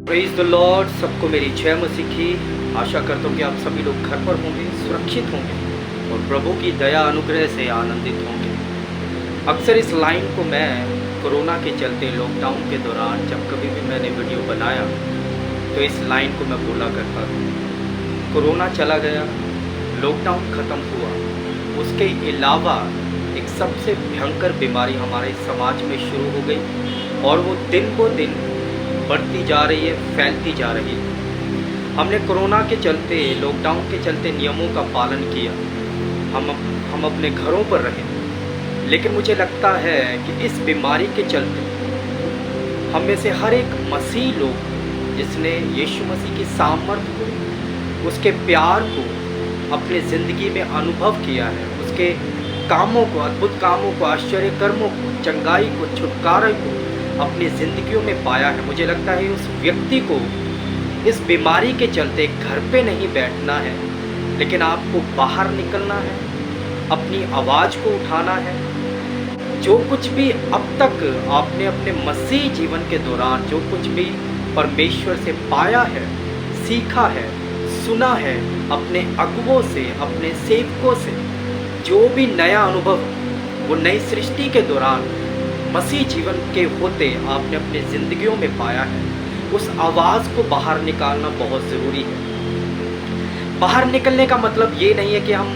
Praise the Lord. सबको मेरी जय मसीह की। आशा करता हूँ कि आप सभी लोग घर पर होंगे, सुरक्षित होंगे और प्रभु की दया अनुग्रह से आनंदित होंगे। अक्सर इस लाइन को मैं कोरोना के चलते लॉकडाउन के दौरान जब कभी भी मैंने वीडियो बनाया तो इस लाइन को मैं बोला करता था। कोरोना चला गया, लॉकडाउन ख़त्म हुआ, उसके अलावा एक सबसे भयंकर बीमारी हमारे समाज में शुरू हो गई और वो दिन ब दिन बढ़ती जा रही है, फैलती जा रही है। हमने कोरोना के चलते, लॉकडाउन के चलते नियमों का पालन किया, हम अपने घरों पर रहे, लेकिन मुझे लगता है कि इस बीमारी के चलते हम में से हर एक मसीह लोग जिसने यीशु मसीह की सामर्थ को, उसके प्यार को अपने ज़िंदगी में अनुभव किया है, उसके कामों को, अद्भुत कामों को, आश्चर्य कर्मों को, चंगाई को, छुटकारे को अपनी ज़िंदगियों में पाया है। मुझे लगता है उस व्यक्ति को इस बीमारी के चलते घर पे नहीं बैठना है, लेकिन आपको बाहर निकलना है, अपनी आवाज़ को उठाना है। जो कुछ भी अब तक आपने अपने मसीह जीवन के दौरान जो कुछ भी परमेश्वर से पाया है, सीखा है, सुना है, अपने अगुवों से, अपने सेवकों से, जो भी नया अनुभव वो नई सृष्टि के दौरान मसीह जीवन के होते आपने अपने ज़िंदगियों में पाया है, उस आवाज़ को बाहर निकालना बहुत ज़रूरी है। बाहर निकलने का मतलब ये नहीं है कि हम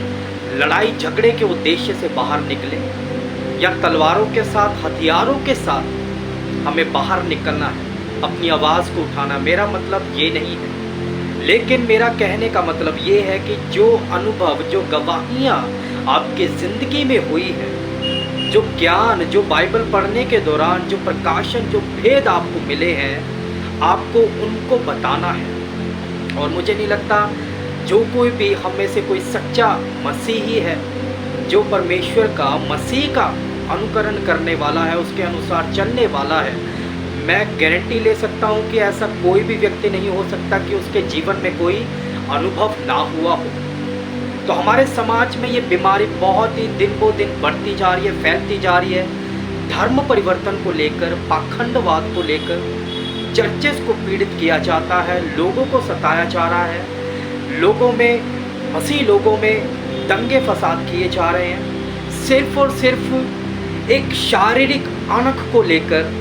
लड़ाई झगड़े के उद्देश्य से बाहर निकलें या तलवारों के साथ, हथियारों के साथ हमें बाहर निकलना है, अपनी आवाज़ को उठाना। मेरा मतलब ये नहीं है, लेकिन मेरा कहने का मतलब ये है कि जो अनुभव, जो गवाहियाँ आपकी ज़िंदगी में हुई है, जो ज्ञान, जो बाइबल पढ़ने के दौरान जो प्रकाशन, जो भेद आपको मिले हैं, आपको उनको बताना है। और मुझे नहीं लगता जो कोई भी हम में से कोई सच्चा मसीही है, जो परमेश्वर का, मसीह का अनुकरण करने वाला है, उसके अनुसार चलने वाला है, मैं गारंटी ले सकता हूँ कि ऐसा कोई भी व्यक्ति नहीं हो सकता कि उसके जीवन में कोई अनुभव ना हुआ हो। तो हमारे समाज में ये बीमारी बहुत ही दिन ब दिन बढ़ती जा रही है, फैलती जा रही है। धर्म परिवर्तन को लेकर, पाखंडवाद को लेकर चर्चेस को पीड़ित किया जाता है, लोगों को सताया जा रहा है, लोगों में, मसीह लोगों में दंगे फसाद किए जा रहे हैं, सिर्फ और सिर्फ एक शारीरिक अनख को लेकर,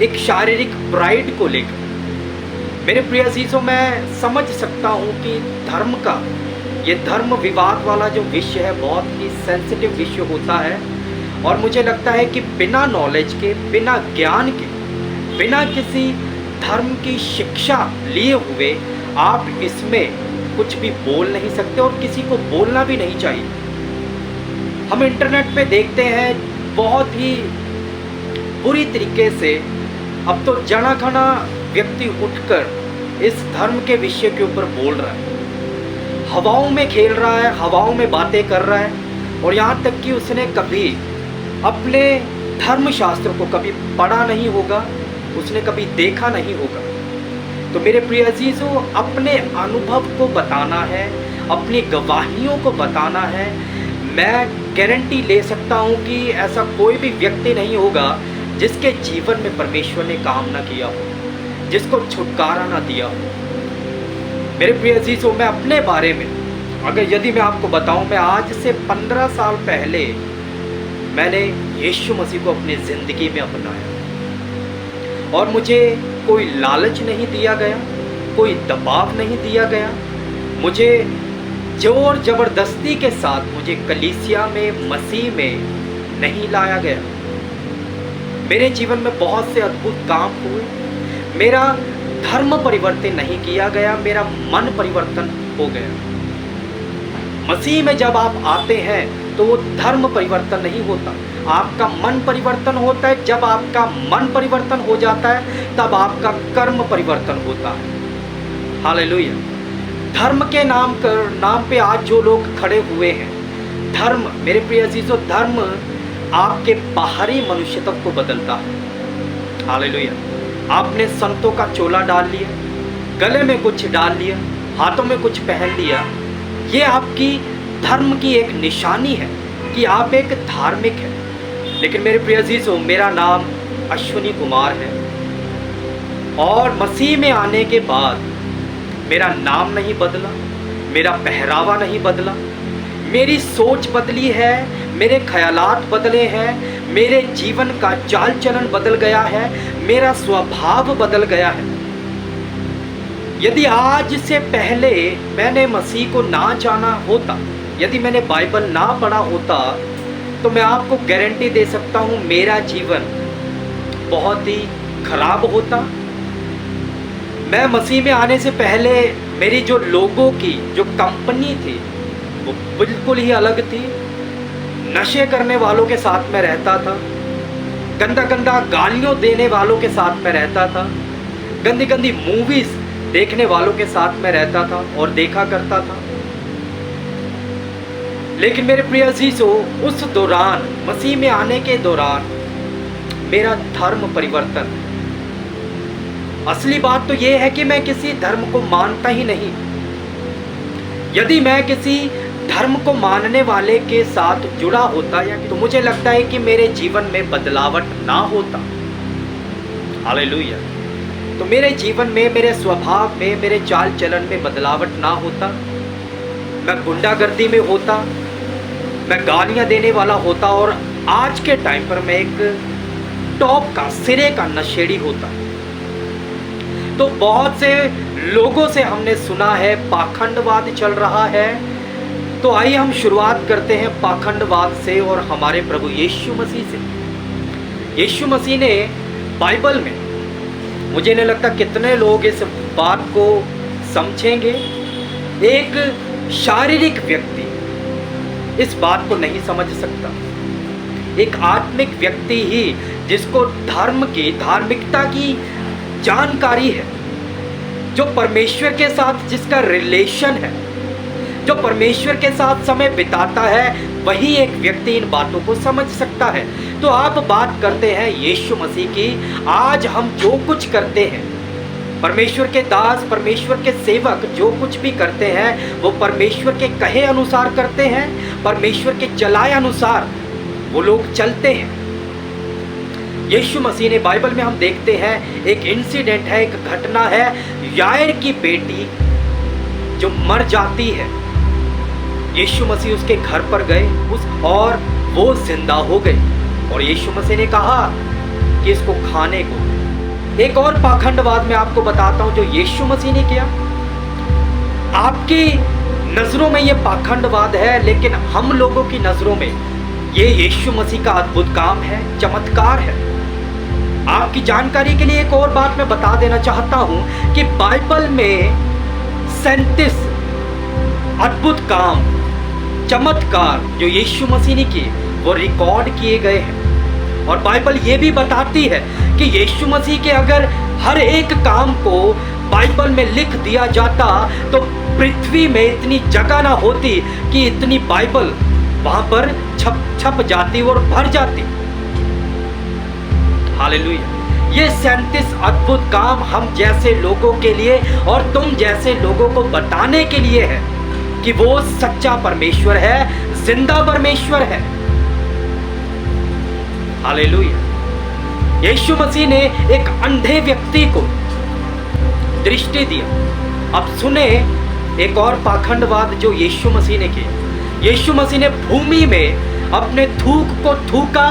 एक शारीरिक प्राइड को लेकर। मेरे प्रिय अजीजों, मैं समझ सकता हूँ कि धर्म का, ये धर्म विवाद वाला जो विषय है बहुत ही सेंसिटिव विषय होता है और मुझे लगता है कि बिना नॉलेज के, बिना ज्ञान के, बिना किसी धर्म की शिक्षा लिए हुए आप इसमें कुछ भी बोल नहीं सकते और किसी को बोलना भी नहीं चाहिए। हम इंटरनेट पे देखते हैं बहुत ही बुरी तरीके से अब तो जना खना व्यक्ति उठकर इस धर्म के विषय के ऊपर बोल रहा है, हवाओं में खेल रहा है, हवाओं में बातें कर रहा है और यहाँ तक कि उसने कभी अपने धर्मशास्त्र को कभी पढ़ा नहीं होगा, उसने कभी देखा नहीं होगा। तो मेरे प्रिय अजीजों, अपने अनुभव को बताना है, अपनी गवाहियों को बताना है। मैं गारंटी ले सकता हूँ कि ऐसा कोई भी व्यक्ति नहीं होगा जिसके जीवन में परमेश्वर ने काम ना किया हो, जिसको छुटकारा ना दिया हो। मेरे प्रिय अजीजों, मैं अपने बारे में यदि मैं आपको बताऊं, मैं आज से 15 साल पहले मैंने यीशु मसीह को अपनी ज़िंदगी में अपनाया और मुझे कोई लालच नहीं दिया गया, कोई दबाव नहीं दिया गया, मुझे जोर ज़बरदस्ती के साथ मुझे कलीसिया में, मसीह में नहीं लाया गया। मेरे जीवन में बहुत से अद्भुत काम हुए, मेरा धर्म परिवर्तन नहीं किया गया, मेरा मन परिवर्तन हो गया। मसीह में जब आप आते हैं तो वो धर्म परिवर्तन नहीं होता, आपका मन परिवर्तन होता है। जब आपका मन परिवर्तन हो जाता है तब आपका कर्म परिवर्तन होता है। हालेलुया। धर्म के नाम पे आज जो लोग खड़े हुए हैं, धर्म, मेरे प्रिय अजीजों, धर्म आपके बाहरी मनुष्यत्व को बदलता है। हालेलुया। आपने संतों का चोला डाल लिया, गले में कुछ डाल लिया, हाथों में कुछ पहन लिया, ये आपकी धर्म की एक निशानी है कि आप एक धार्मिक हैं। लेकिन मेरे प्रिय अजीजों, मेरा नाम अश्विनी कुमार है, और मसीह में आने के बाद मेरा नाम नहीं बदला, मेरा पहरावा नहीं बदला, मेरी सोच बदली है, मेरे ख्यालात बदले हैं, मेरे जीवन का चाल चलन बदल गया है, मेरा स्वभाव बदल गया है। यदि आज से पहले मैंने मसीह को ना जाना होता, यदि मैंने बाइबल ना पढ़ा होता, तो मैं आपको गारंटी दे सकता हूँ मेरा जीवन बहुत ही खराब होता। मैं मसीह में आने से पहले मेरी जो लोगों की जो कंपनी थी वो बिल्कुल ही अलग थी। नशे करने वालों के साथ में रहता था, गंदा गंदा गालियों देने वालों के साथ में रहता था, गंदी गंदी मूवीज देखने वालों के साथ में रहता था और देखा करता था। लेकिन मेरे प्रिय अजीजों, उस दौरान, मसीह में आने के दौरान मेरा धर्म परिवर्तन। असली बात तो यह है कि मैं किसी धर्म को मानता ही नहीं। यदि मैं किसी धर्म को मानने वाले के साथ जुड़ा होता या तो मुझे लगता है कि मेरे जीवन में बदलावट ना होता। हालेलुया। तो मेरे जीवन में, मेरे स्वभाव में, मेरे चाल चलन में बदलावट ना होता, मैं गुंडागर्दी में होता, मैं गालियां देने वाला होता और आज के टाइम पर मैं एक टॉप का, सिरे का नशेड़ी होता। तो बहुत से लोगों से हमने सुना है पाखंडवाद चल रहा है। तो आइए हम शुरुआत करते हैं पाखंडवाद से और हमारे प्रभु यीशु मसीह से। यीशु मसीह ने बाइबल में, मुझे नहीं लगता कितने लोग इस बात को समझेंगे, एक शारीरिक व्यक्ति इस बात को नहीं समझ सकता। एक आत्मिक व्यक्ति ही जिसको धर्म की, धार्मिकता की जानकारी है, जो परमेश्वर के साथ जिसका रिलेशन है, जो परमेश्वर के साथ समय बिताता है, वही एक व्यक्ति इन बातों को समझ सकता है। तो आप बात करते हैं यीशु मसीह की। आज हम जो कुछ करते हैं, परमेश्वर के दास, परमेश्वर के सेवक जो कुछ भी करते हैं वो परमेश्वर के कहे अनुसार करते हैं, परमेश्वर के चलाए अनुसार वो लोग चलते हैं। यीशु मसीह ने, बाइबल में हम देखते हैं एक इंसिडेंट है, एक घटना है, यायर की बेटी जो मर जाती है। यीशु मसीह उसके घर पर गए और वो जिंदा हो गई और यीशु मसीह ने कहा कि इसको खाने को। एक और पाखंडवाद मैं आपको बताता हूं जो यीशु मसीह ने किया। आपकी नजरों में ये पाखंडवाद है, लेकिन हम लोगों की नजरों में ये यीशु मसीह का अद्भुत काम है, चमत्कार है। आपकी जानकारी के लिए एक और बात मैं बता देना चाहता हूं कि बाइबल में 37 अद्भुत काम, चमत्कार जो यीशु मसीह ने किए वो रिकॉर्ड किए गए हैं। और बाइबल ये भी बताती है कि यीशु मसीह के अगर हर एक काम को बाइबल में लिख दिया जाता तो पृथ्वी में इतनी जगह ना होती कि इतनी बाइबल वहां पर छप जाती और भर जाती। हालेलुया। ये 37 अद्भुत काम हम जैसे लोगों के लिए और तुम जैसे लोगों को बताने के लिए है कि वो सच्चा परमेश्वर है, जिंदा परमेश्वर है। हालेलुया। यीशु मसीह ने एक अंधे व्यक्ति को दृष्टि दिया। अब सुने एक और पाखंडवाद जो यीशु मसीह ने किया। यीशु मसीह ने भूमि में अपने थूक को थूका,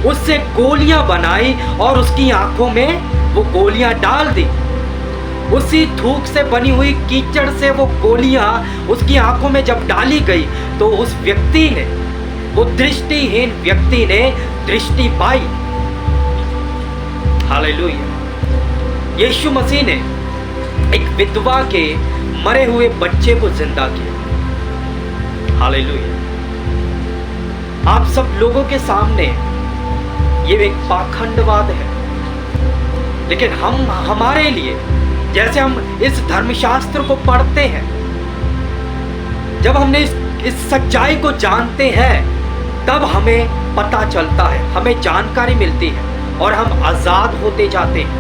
उससे गोलियां बनाई और उसकी आंखों में वो गोलियां डाल दी। उसी थूक से बनी हुई कीचड़ से वो गोलियां उसकी आंखों में जब डाली गई तो उस व्यक्ति ने, वो दृष्टिहीन व्यक्ति ने दृष्टि पाई। हालेलुया। यीशु मसीह ने एक विधवा के मरे हुए बच्चे को जिंदा किया। हालेलुया। आप सब लोगों के सामने ये एक पाखंडवाद है, लेकिन हमारे लिए, जैसे हम इस धर्मशास्त्र को पढ़ते हैं, जब हमने इस सच्चाई को जानते हैं तब हमें पता चलता है, हमें जानकारी मिलती है और हम आजाद होते जाते हैं।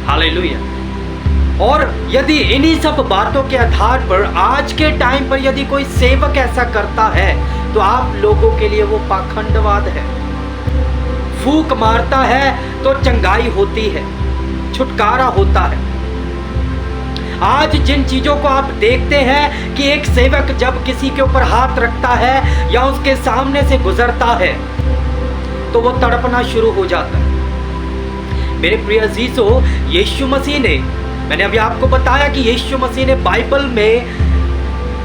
हालेलुया। और यदि इन्हीं सब बातों के आधार पर आज के टाइम पर यदि कोई सेवक ऐसा करता है तो आप लोगों के लिए वो पाखंडवाद है। फूंक मारता है तो चंगाई होती है, छुटकारा होता है। आज जिन चीजों को आप देखते हैं कि एक सेवक जब किसी के ऊपर हाथ रखता है या उसके सामने से गुजरता है तो वो तड़पना शुरू हो जाता है। मेरे प्रिय अजीजों, यीशु मसीह ने, मैंने अभी आपको बताया कि यीशु मसीह ने बाइबल में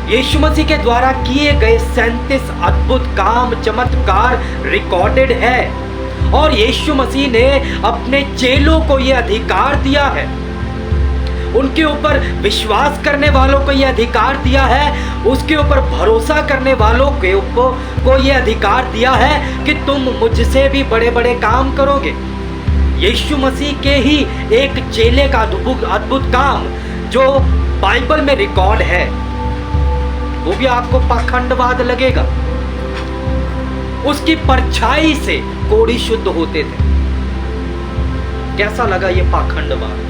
यीशु मसीह के द्वारा किए गए 37 अद्भुत काम चमत्कार रिकॉर्डेड है, और यीशु मसीह ने अपने चेलों को यह अधिकार दिया है, उनके ऊपर विश्वास करने वालों को यह अधिकार दिया है, उसके ऊपर भरोसा करने वालों के ऊपर को यह अधिकार दिया है कि तुम मुझसे भी बड़े बड़े काम करोगे। यीशु मसीह के ही एक चेले का अद्भुत काम जो बाइबल में रिकॉर्ड है, वो भी आपको पाखंडवाद लगेगा। उसकी परछाई से कोढ़ी शुद्ध होते थे। कैसा लगा ये पाखंडवाद?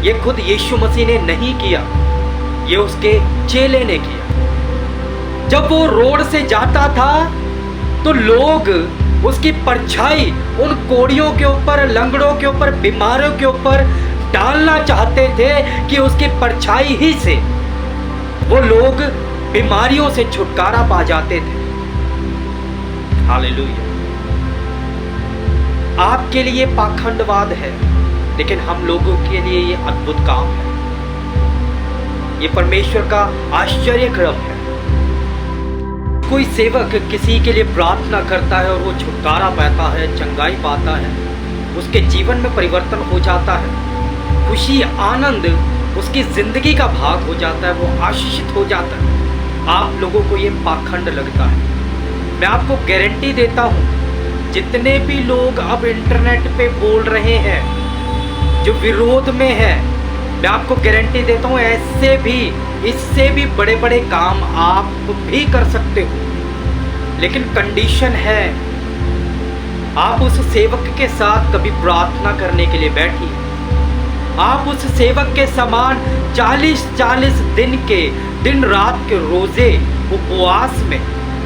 ये खुद यीशु मसीह ने नहीं किया, ये उसके चेले ने किया। जब वो रोड से जाता था तो लोग उसकी परछाई उन कोढ़ियों के ऊपर, लंगड़ों के ऊपर, बीमारों के ऊपर डालना चाहते थे कि उसकी परछाई ही से वो लोग बीमारियों से छुटकारा पा जाते थे। हालेलुया। आपके लिए पाखंडवाद है, लेकिन हम लोगों के लिए ये अद्भुत काम है। ये परमेश्वर का आश्चर्य क्रम है। कोई सेवक किसी के लिए प्रार्थना करता है और वो छुटकारा पाता है, चंगाई पाता है, उसके जीवन में परिवर्तन हो जाता है, खुशी आनंद उसकी जिंदगी का भाग हो जाता है, वो आशीषित हो जाता है। आप लोगों को ये पाखंड लगता है। मैं आपको गारंटी देता हूँ, जितने भी लोग अब इंटरनेट पे बोल रहे हैं जो विरोध में है, मैं आपको गारंटी देता हूँ ऐसे भी, इससे भी बड़े बड़े काम आप भी कर सकते हो। लेकिन कंडीशन है, आप उस सेवक के साथ कभी प्रार्थना करने के लिए बैठिए। आप उस सेवक के समान 40-40 दिन के दिन रात के रोजे उपवास में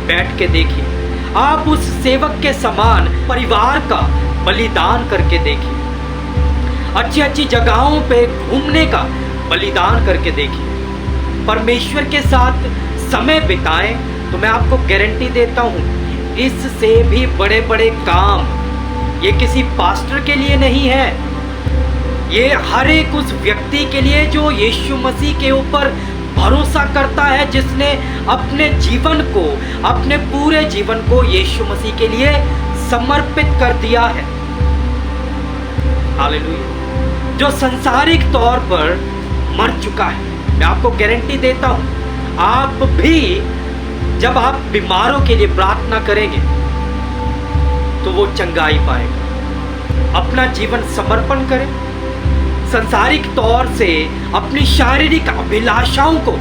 बैठ के देखिए। आप उस सेवक के समान परिवार का बलिदान करके देखिए। अच्छी अच्छी जगहों पे घूमने का बलिदान करके देखिए। परमेश्वर के साथ समय बिताएं तो मैं आपको गारंटी देता हूँ, इससे भी बड़े बड़े काम ये किसी पास्टर के लिए नहीं है, ये हर एक उस व्यक्ति के लिए जो यीशु मसीह के ऊपर भरोसा करता है, जिसने अपने जीवन को, अपने पूरे जीवन को यीशु मसीह के लिए समर्पित कर दिया है। हालेलुया। जो सांसारिक तौर पर मर चुका है। मैं आपको गारंटी देता हूं, आप भी जब आप बीमारों के लिए प्रार्थना करेंगे तो वो चंगाई पाएगा। अपना जीवन समर्पण करें, सांसारिक तौर से अपनी शारीरिक अभिलाषाओं को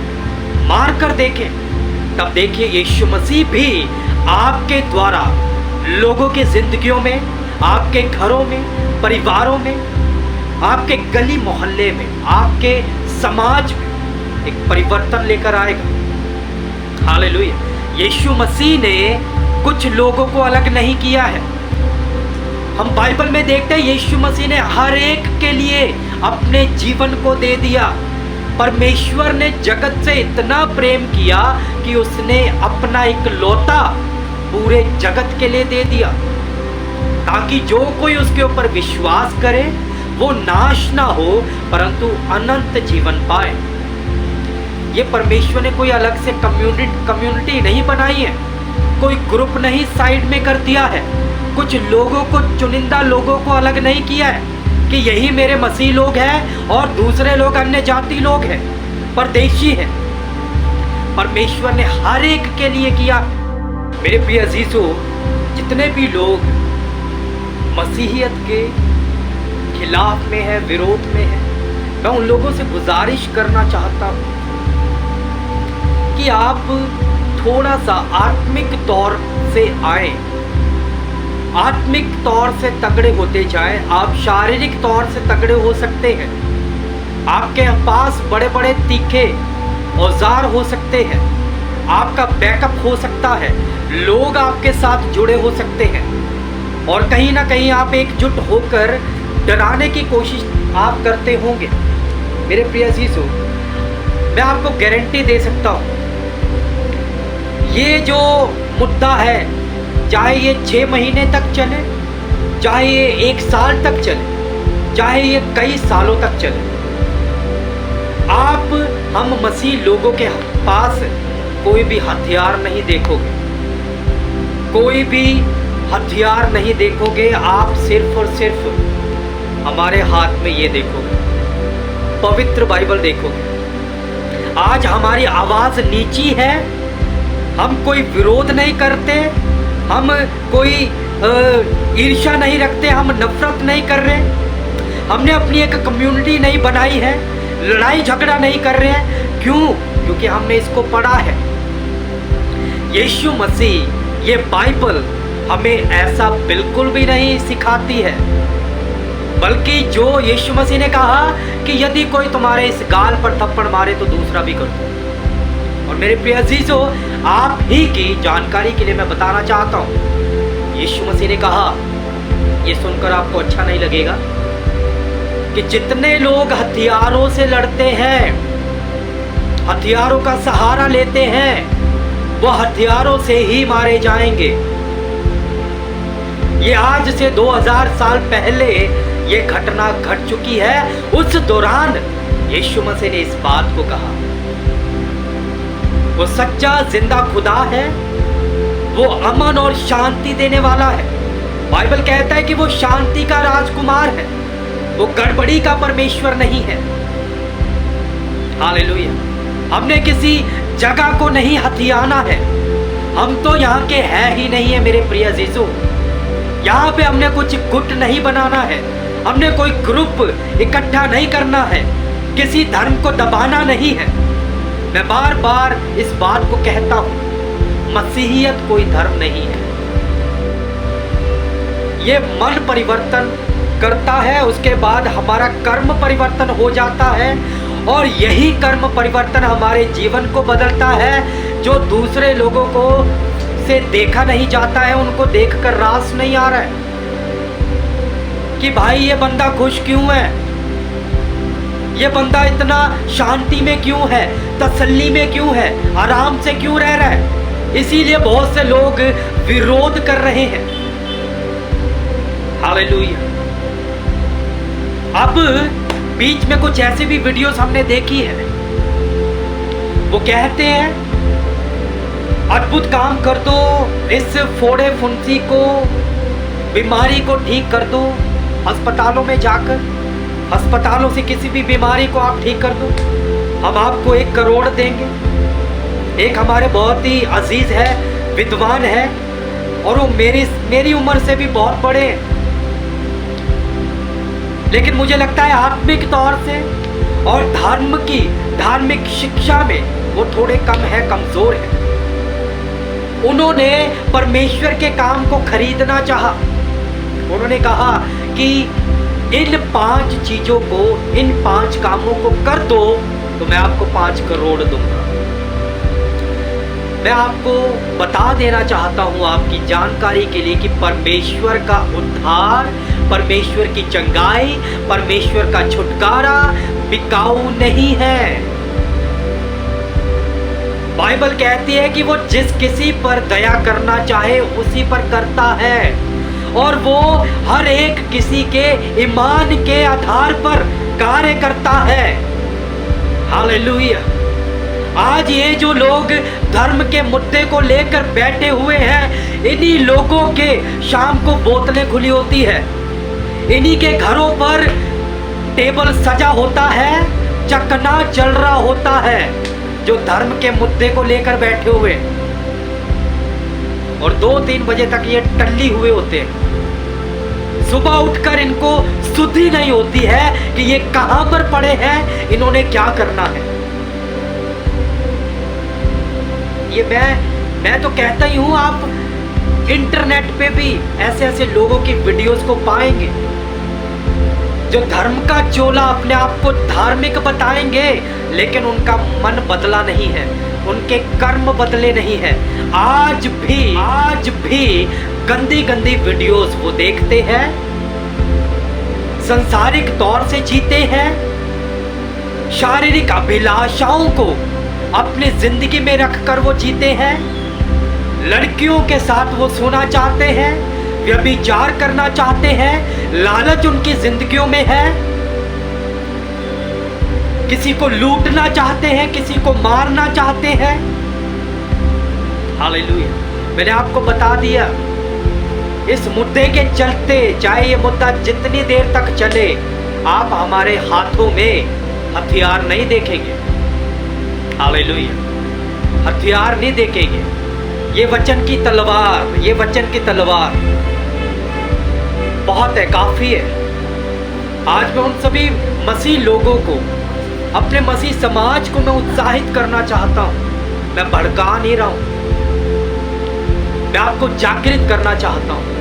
मार कर देखें, तब देखिए यीशु मसीह भी आपके द्वारा लोगों की जिंदगियों में, आपके घरों में, परिवारों में, आपके गली मोहल्ले में, आपके समाज में एक परिवर्तन लेकर आएगा। हालेलुया। यीशु मसीह ने कुछ लोगों को अलग नहीं किया है। हम बाइबल में देखते हैं यीशु मसीह ने हर एक के लिए अपने जीवन को दे दिया। परमेश्वर ने जगत से इतना प्रेम किया कि उसने अपना इकलौता पूरे जगत के लिए दे दिया, ताकि जो कोई उसके ऊपर विश्वास करे वो नाश ना हो परंतु अनंत जीवन पाए। ये परमेश्वर ने कोई अलग से कम्युनिटी नहीं बनाई है, कोई ग्रुप नहीं साइड में कर दिया है, कुछ लोगों को, चुनिंदा लोगों को अलग नहीं किया है कि यही मेरे मसीह लोग हैं और दूसरे लोग अन्य जाति लोग हैं, परदेशी हैं। परमेश्वर ने हर एक के लिए किया। मेरे प्रिय अजीजों, जितने भी लोग मसीहियत के खिलाफ में है, विरोध में है, मैं उन लोगों से गुजारिश करना चाहता हूँ कि आप थोड़ा सा आत्मिक तौर से आए, आत्मिक तौर से तगड़े होते जाएं। आप शारीरिक तौर से तगड़े हो सकते हैं, आपके पास बड़े बड़े तीखे औजार हो सकते हैं, आपका बैकअप हो सकता है, लोग आपके साथ जुड़े हो सकते हैं, और कहीं ना कहीं आप एकजुट होकर डराने की कोशिश आप करते होंगे। मेरे प्रिय अजीजों, मैं आपको गारंटी दे सकता हूँ, ये जो मुद्दा है, चाहे ये 6 महीने तक चले, चाहे ये 1 साल तक चले, चाहे ये कई सालों तक चले, हम मसीह लोगों के पास कोई भी हथियार नहीं देखोगे, कोई भी हथियार नहीं देखोगे। आप सिर्फ और सिर्फ हमारे हाथ में ये देखोगे, पवित्र बाइबल देखोगे। आज हमारी आवाज़ नीची है, हम कोई विरोध नहीं करते, हम कोई ईर्ष्या नहीं रखते, हम नफरत नहीं कर रहे, हमने अपनी एक कम्युनिटी नहीं बनाई है, लड़ाई झगड़ा नहीं कर रहे हैं। क्यों? क्योंकि हमने इसको पढ़ा है। यीशु मसीह, ये बाइबल हमें ऐसा बिल्कुल भी नहीं सिखाती है, बल्कि जो यीशु मसीह ने कहा कि यदि कोई तुम्हारे इस गाल पर थप्पड़ मारे तो दूसरा भी कर दो। और मेरे प्रिय अजीजों, आप ही की जानकारी के लिए मैं बताना चाहता हूँ, यीशु मसीह ने कहा, ये सुनकर आपको अच्छा नहीं लगेगा, कि जितने लोग हथियारों से लड़ते हैं, हथियारों का सहारा लेते हैं, वो हथियारों से ही मारे जाएंगे। ये आज से 2000 साल पहले ये घटना घट चुकी है। उस दौरान यीशु मसीह ने इस बात को कहा। वो सच्चा जिंदा खुदा है, वो अमन और शांति देने वाला है। बाइबल कहता है कि वो शांति का राजकुमार है, वो गड़बड़ी का परमेश्वर नहीं है। हालेलुया। हमने किसी जगह को नहीं हथियाना है, हम तो यहाँ के हैं ही नहीं है। मेरे प्रिय अजीजों, यहाँ पे हमने कुछ गुट नहीं बनाना है, हमने कोई ग्रुप इकट्ठा नहीं करना है, किसी धर्म को दबाना नहीं है। मैं बार बार इस बात को कहता हूँ, मसीहियत कोई धर्म नहीं है। ये मन परिवर्तन करता है, उसके बाद हमारा कर्म परिवर्तन हो जाता है, और यही कर्म परिवर्तन हमारे जीवन को बदलता है। जो दूसरे लोगों को से देखा नहीं जाता है, उनको देखकर रास नहीं आ रहा है कि भाई ये बंदा खुश क्यों है, ये बंदा इतना शांति में क्यों है, तसल्ली में क्यों है, आराम से क्यों रह रहा है। इसीलिए बहुत से लोग विरोध कर रहे हैं। हालेलुया। अब बीच में कुछ ऐसे भी वीडियोस हमने देखी है, वो कहते हैं अद्भुत काम कर दो, इस फोड़े फुंसी को, बीमारी को ठीक कर दो, अस्पतालों में जाकर अस्पतालों से किसी भी बीमारी को आप ठीक कर दो, हम आपको 1 करोड़ देंगे। एक हमारे बहुत ही अजीज है, विद्वान है, और वो मेरी उम्र से भी बहुत बड़े हैं, लेकिन मुझे लगता है आत्मिक तौर से और धार्मिक शिक्षा में वो थोड़े कम है, कमजोर है। उन्होंने परमेश्वर के काम को खरीदना चाहा। उन्होंने कहा कि इन 5 चीजों को, इन 5 कामों को कर दो तो मैं आपको 5 करोड़ दूंगा। मैं आपको बता देना चाहता हूं आपकी जानकारी के लिए कि परमेश्वर का उद्धार, परमेश्वर की चंगाई, परमेश्वर का छुटकारा बिकाऊ नहीं है। बाइबल कहती है कि वो जिस किसी पर दया करना चाहे उसी पर करता है, और वो हर एक किसी के ईमान के आधार पर कार्य करता है। हालेलुया। आज ये जो लोग धर्म के मुद्दे को लेकर बैठे हुए हैं, इन्हीं लोगों के शाम को बोतलें खुली होती है, इन्हीं के घरों पर टेबल सजा होता है, चकना चल रहा होता है, जो धर्म के मुद्दे को लेकर बैठे हुए, और 2-3 बजे तक ये टल्ली हुए होते हैं। सुबह उठकर इनको सुधि नहीं होती है कि ये कहां पर पड़े हैं, इन्होंने क्या करना है। ये मैं तो कहता ही हूं, आप इंटरनेट पे भी ऐसे ऐसे लोगों की वीडियोस को पाएंगे जो धर्म का चोला अपने आप को धार्मिक बताएंगे, लेकिन उनका मन बदला नहीं है, उनके कर्म बदले नहीं है। आज भी गंदी गंदी वीडियोस वो देखते हैं, संसारिक तौर से जीते हैं, शारीरिक अभिलाषाओं को अपनी जिंदगी में रखकर वो जीते हैं, लड़कियों के साथ वो सोना चाहते हैं, व्यभिचार करना चाहते हैं, लालच उनकी जिंदगियों में है, किसी को लूटना चाहते हैं, किसी को मारना चाहते हैं। हालेलुया। मैंने आपको बता दिया, इस मुद्दे के चलते, चाहे ये मुद्दा जितनी देर तक चले, आप हमारे हाथों में हथियार नहीं देखेंगे। हालेलुया। हथियार नहीं देखेंगे। ये वचन की तलवार, ये वचन की तलवार बहुत है, काफी है। आज मैं उन सभी मसीह लोगों को, अपने मसीह समाज को मैं उत्साहित करना चाहता हूं। मैं भड़का नहीं रहा हूं, मैं आपको जागृत करना चाहता हूं।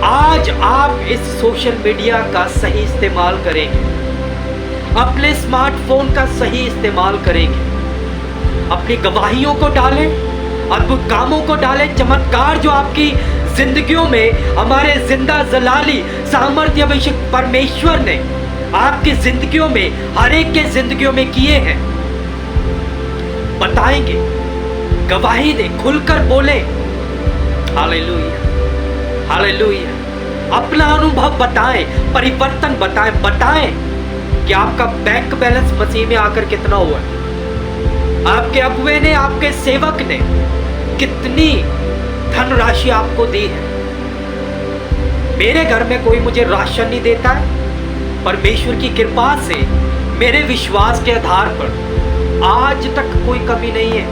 आज आप इस सोशल मीडिया का सही इस्तेमाल करेंगे, अपने स्मार्टफोन का सही इस्तेमाल करेंगे, अपनी गवाहियों को डालें, अद्भुत कामों को डालें, चमत्कार जो आपकी जिंदगियों में हमारे जिंदा जलाली सामर्थ्य अभिषेक परमेश्वर ने आपकी जिंदगियों में, हर एक के जिंदगियों में किए हैं, बताएंगे, गवाही दें, खुलकर बोलें। Hallelujah, hallelujah. अपना अनुभव बताएं, परिवर्तन बताएं कि आपका बैंक बैलेंस मसीह में आकर कितना हुआ है, आपके अगुवे ने, आपके सेवक ने कितनी धनराशि आपको दी है। मेरे घर में कोई मुझे राशन नहीं देता है, परमेश्वर की कृपा से मेरे विश्वास के आधार पर आज तक कोई कमी नहीं है,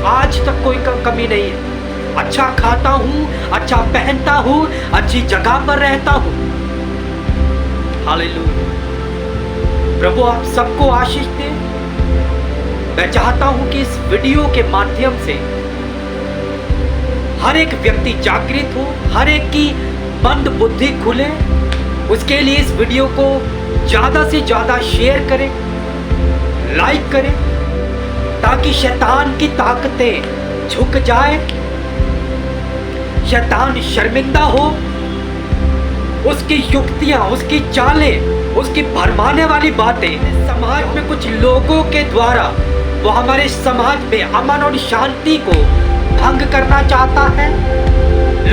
आज तक कोई कमी नहीं है। अच्छा खाता हूं, अच्छा पहनता हूं, अच्छी जगह पर रहता हूं। हालेलुया। प्रभु आप सबको आशीष दे। मैं चाहता हूं कि इस वीडियो के माध्यम से हर एक व्यक्ति जागृत हो, हर एक की मंद बुद्धि खुले। उसके लिए इस वीडियो को ज्यादा से ज्यादा शेयर करें, लाइक करें, ताकि शैतान की ताकतें झुक जाए, शैतान शर्मिंदा हो, उसकी युक्तियां, उसकी चालें, उसकी भरमाने वाली बातें समाज में कुछ लोगों के द्वारा वो हमारे समाज में अमन और शांति को भंग करना चाहता है,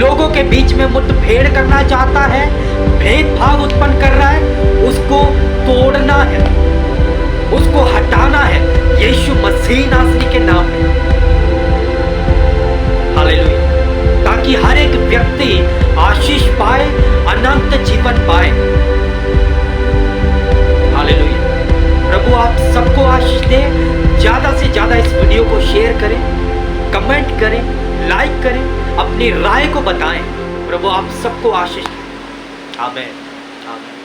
लोगों के बीच में मुठभेड़ करना चाहता है, भेदभाव उत्पन्न कर रहा है, उसको तोड़ना है, उसको हटाना है यीशु मसीह नासरी के नाम में। हालेलुया। ताकि हर एक व्यक्ति आशीष पाए, अनंत जीवन पाए। हालेलुया। प्रभु आप सबको आशीष दे। ज्यादा से ज्यादा इस वीडियो को शेयर करें, कमेंट करें, लाइक करें, अपनी राय को बताएं। प्रभु आप सबको आशीष दें। आमीन, आमीन।